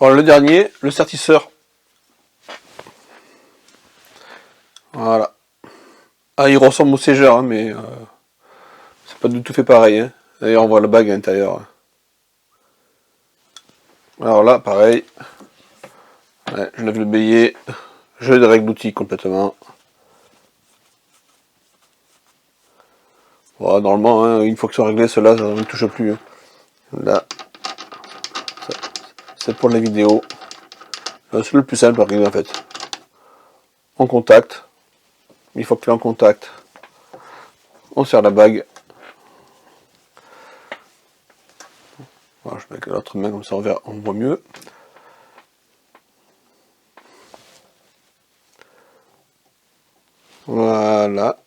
Voilà, le dernier, le sertisseur. Voilà. Ah, il ressemble au ségeur, hein, mais c'est pas du tout fait pareil. Hein. D'ailleurs, on voit la bague à l'intérieur. Alors là, pareil. Ouais, je lève le bélier. Je dérègle l'outil complètement. Voilà, normalement, hein, une fois que c'est réglé, cela, ça ne touche plus. Hein. Là, c'est pour la vidéo. C'est le plus simple à régler en fait. En contact. Une fois que tu es en contact, on serre la bague. Voilà, je mets avec l'autre main comme ça on voit mieux. Voilà.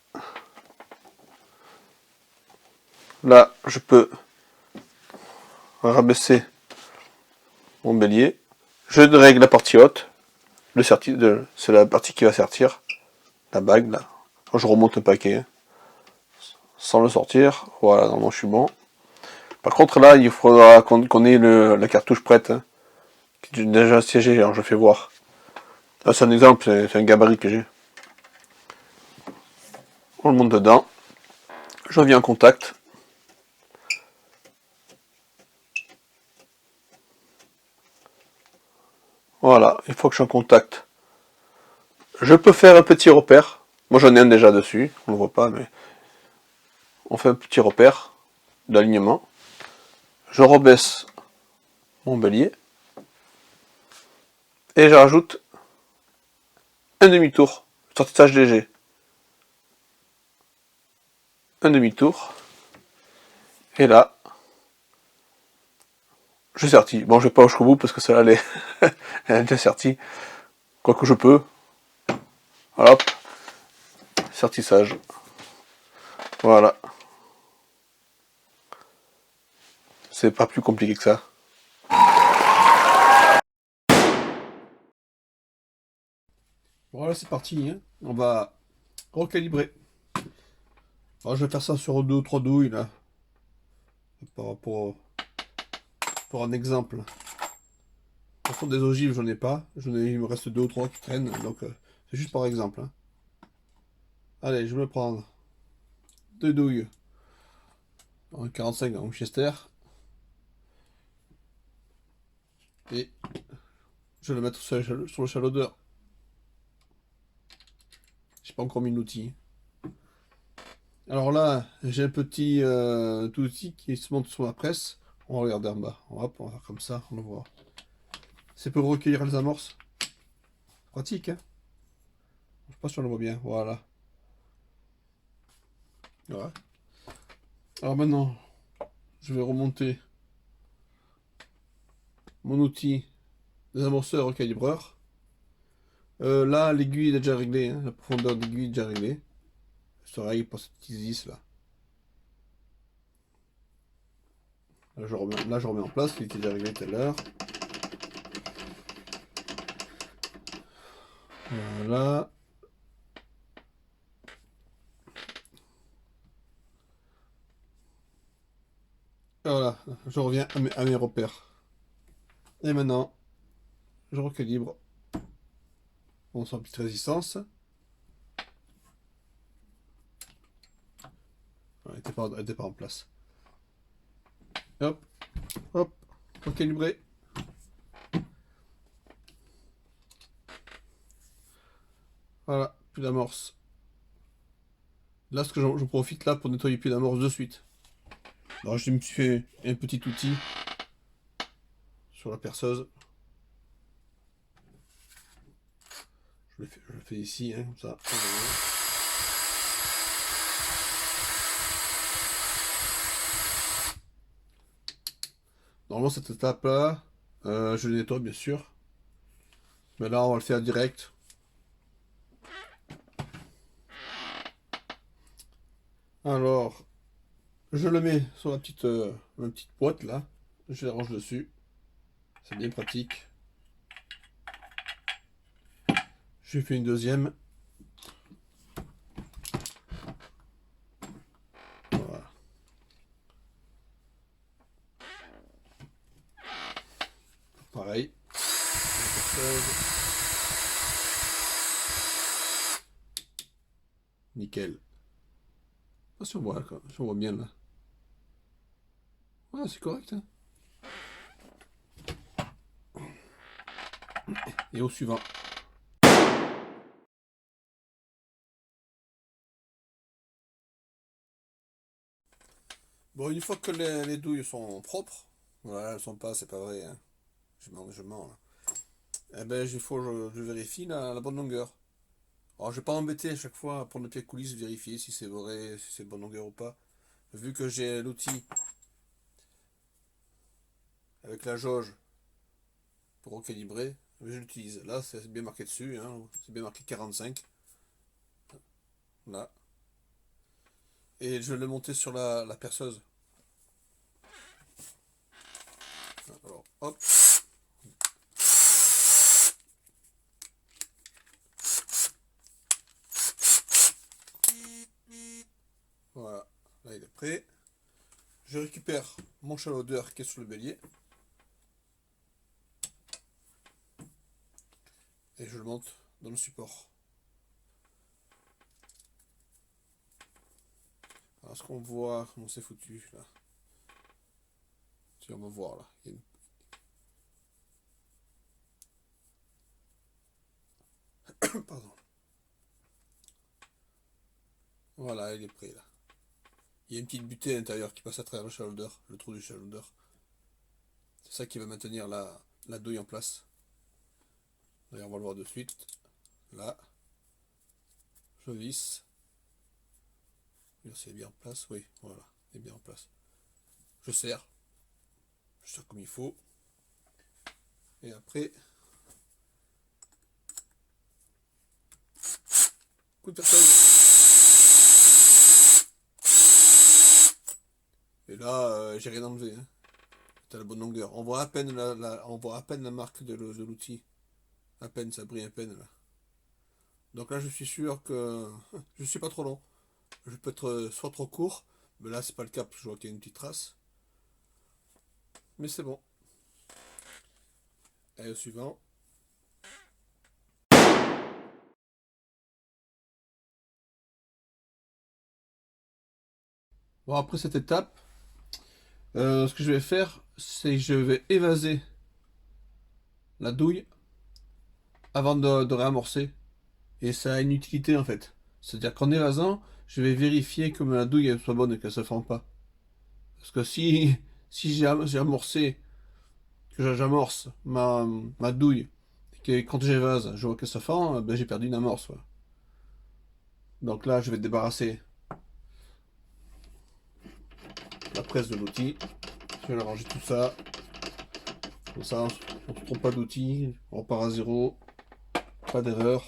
Là, je peux rabaisser mon bélier. Je règle la partie haute. C'est la partie qui va sortir. La bague, là. Je remonte le paquet. Hein, sans le sortir. Voilà, normalement je suis bon. Par contre, là, il faudra qu'on ait la cartouche prête. Hein, qui est déjà siégée, alors je fais voir. Là, c'est un exemple, c'est un gabarit que j'ai. On le monte dedans. Je viens en contact. Voilà, une fois que je suis en contact, je peux faire un petit repère. Moi j'en ai un déjà dessus, on le voit pas, mais on fait un petit repère d'alignement. Je rebaisse mon bélier et je rajoute un demi-tour, sortissage léger. Un demi-tour. Et là, je sertis. Bon, je vais pas jusqu'au bout parce que celle-là, elle est déjà sertie. Quoique je peux. Voilà, hop. Sertissage. Voilà. C'est pas plus compliqué que ça. Voilà, c'est parti. Hein. On va recalibrer. Alors, je vais faire ça sur 2 ou 3 douilles là. Par rapport pour un exemple. Par contre, des ogives, j'en ai pas. Il me reste 2 ou 3 qui traînent. Donc, c'est juste par exemple. Hein. Allez, je vais me prendre 2 douilles en 45 en Winchester. Et je vais le mettre sur le chaladeur. J'ai pas encore mis l'outil. Alors là, j'ai un petit outil qui se monte sur la presse. On va regarder en bas. Hop, on va faire comme ça, on le voit. C'est pour recueillir les amorces. Pratique, hein. Je sais pas si on le voit bien. Voilà. Voilà. Alors maintenant, je vais remonter mon outil des amorceurs recalibreur. Là, l'aiguille est déjà réglée. Hein. La profondeur d'aiguille est déjà réglée. Je règle pour cette petite vis là. Là, je remets en place. Il était déjà réglé tout à l'heure. Voilà. Voilà, je reviens à mes repères. Et maintenant, je recalibre mon sans petite résistance. Elle n'était pas en place. Hop, hop, recalibrer. Voilà, plus d'amorce. Là, ce que je profite là pour nettoyer plus d'amorce de suite. Alors, je me suis fait un petit outil sur la perceuse. Je le fais ici, hein, comme ça. Normalement, cette étape-là, je le nettoie bien sûr. Mais là, on va le faire direct. Alors, je le mets sur ma petite boîte là. Je la range dessus. C'est bien pratique. J'ai fait une deuxième. Voilà. Pareil. perceuse. Nickel. Ah, si on voit, quoi. Si on voit bien là. Ouais, c'est correct. Hein. Et au suivant. Bon, une fois que les douilles sont propres, voilà, elles sont pas, c'est pas vrai, hein. Je mens là. Eh ben, il faut je vérifie la bonne longueur. Alors, je vais pas m'embêter à chaque fois pour noter les coulisses, vérifier si c'est vrai, si c'est bonne longueur ou pas. Vu que j'ai l'outil avec la jauge pour recalibrer, je l'utilise. Là, c'est bien marqué dessus, hein. C'est bien marqué 45. Là. Et je vais le monter sur la perceuse. Alors, hop. Voilà. Là, il est prêt. Je récupère mon chalaudeur qui est sur le bélier. Et je le monte dans le support. Alors, est-ce qu'on voit comment c'est foutu là? Tu vas me voir là. Pardon. Voilà, il est prêt là. Il y a une petite butée à l'intérieur qui passe à travers le chalaudeur, le trou du chalaudeur. C'est ça qui va maintenir la douille en place. D'ailleurs, on va le voir de suite. Là, je visse. C'est bien en place, oui, voilà, il est bien en place. Je serre comme il faut. Et après, coup de perceuse. Et là, j'ai rien enlevé. Hein. T'as la bonne longueur. On voit à peine on voit à peine la marque de l'outil. À peine, ça brille à peine là. Donc là, je suis sûr que je suis pas trop long. Je peux être soit trop court, mais là, c'est pas le cas, parce que je vois qu'il y a une petite trace. Mais c'est bon. Et au suivant. Bon, après cette étape, ce que je vais faire, c'est que je vais évaser la douille avant de réamorcer. Et ça a une utilité en fait. C'est-à-dire qu'en évasant, je vais vérifier que ma douille elle soit bonne et qu'elle se fende pas. Parce que si j'ai amorcé, que j'amorce ma douille, et que quand j'évase, je vois qu'elle se fend, ben j'ai perdu une amorce. Ouais. Donc là, je vais débarrasser la presse de l'outil. Je vais ranger tout ça. Comme ça, on ne se trompe pas d'outil. On repart à zéro. Pas d'erreur.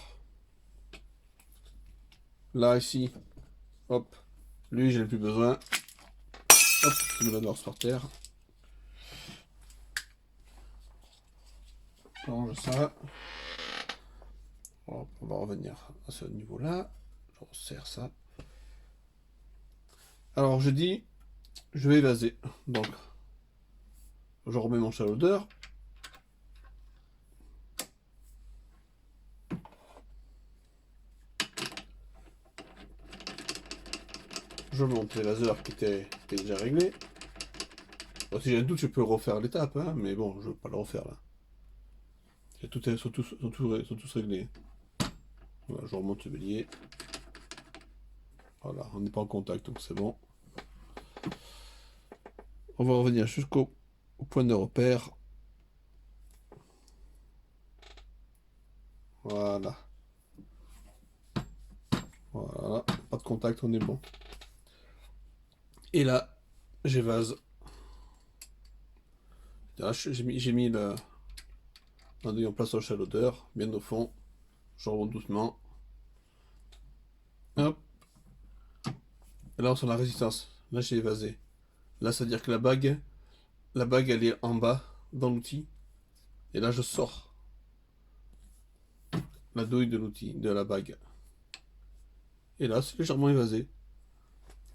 Là, ici, hop. Lui, j'en ai plus besoin. Hop, je mets l'amorce par terre. On range ça. On va revenir à ce niveau-là. Je resserre ça. Alors, je dis, je vais évaser. Donc, je remets mon chalaudeur. Je monte l'évaseur qui était déjà réglé. Bon, si j'ai un doute, je peux refaire l'étape, hein, mais bon, je ne veux pas le refaire là. Sont tous réglés. Voilà, je remonte le bélier. Voilà, on n'est pas en contact, donc c'est bon. On va revenir jusqu'au point de repère. Voilà. Voilà, pas de contact, on est bon. Et là, j'évase. J'ai mis l'enduit en place au chalaudeur, bien au fond. Je remonte doucement. Hop. Et là, on sent la résistance. Là, j'ai évasé. Là, ça veut dire que la bague, elle est en bas dans l'outil. Et là, je sors la douille de l'outil, de la bague. Et là, c'est légèrement évasé.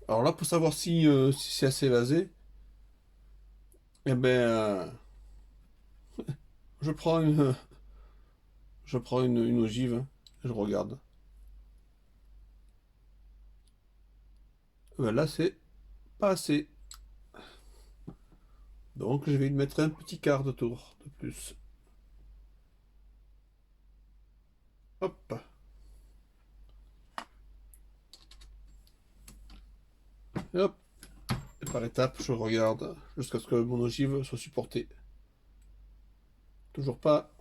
Alors là, pour savoir si c'est assez évasé, eh ben, je prends Je prends une ogive, hein, et je regarde. Ben là, c'est pas assez. Donc, je vais lui mettre un petit quart de tour de plus. Hop. Et hop. Et par étapes, je regarde jusqu'à ce que mon ogive soit supportée. Toujours pas.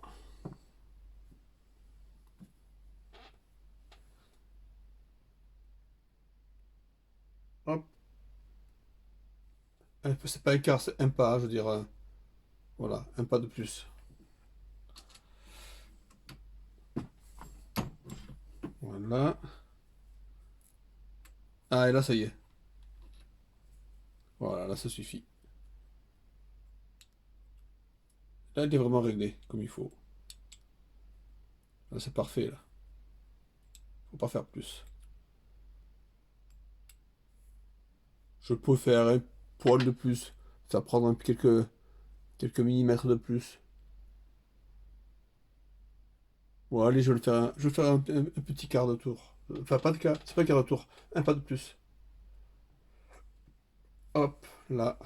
Hop. C'est pas un quart, c'est un pas, je veux dire. Voilà, un pas de plus. Voilà. Ah, et là, ça y est. Voilà, là, ça suffit. Là, il est vraiment réglé, comme il faut. Là, c'est parfait, là. Faut pas faire plus. Je peux faire un poil de plus. Ça prendre quelques millimètres de plus. Bon, allez, je vais faire un petit quart de tour. Enfin, pas de quart, c'est pas un quart de tour. Un pas de plus. Hop, là.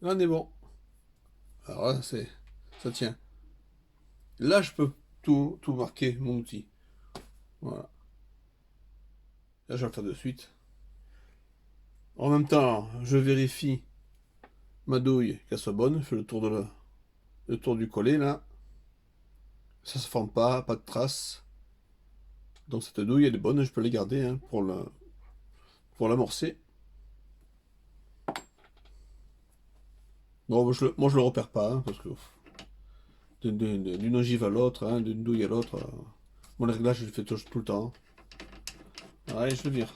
Là, on est bon. Alors là, ça tient. Là, je peux tout marquer, mon outil. Voilà. Là, je vais le faire de suite. En même temps, je vérifie ma douille qu'elle soit bonne. Je fais le tour du collet, là. Ça se forme pas de traces. Donc cette douille, elle est bonne, je peux les garder hein, pour l'amorcer. Bon, moi je le repère pas, hein, parce que d'une ogive à l'autre, hein, d'une douille à l'autre, mon réglage je le fais tout le temps. Allez, je veux dire.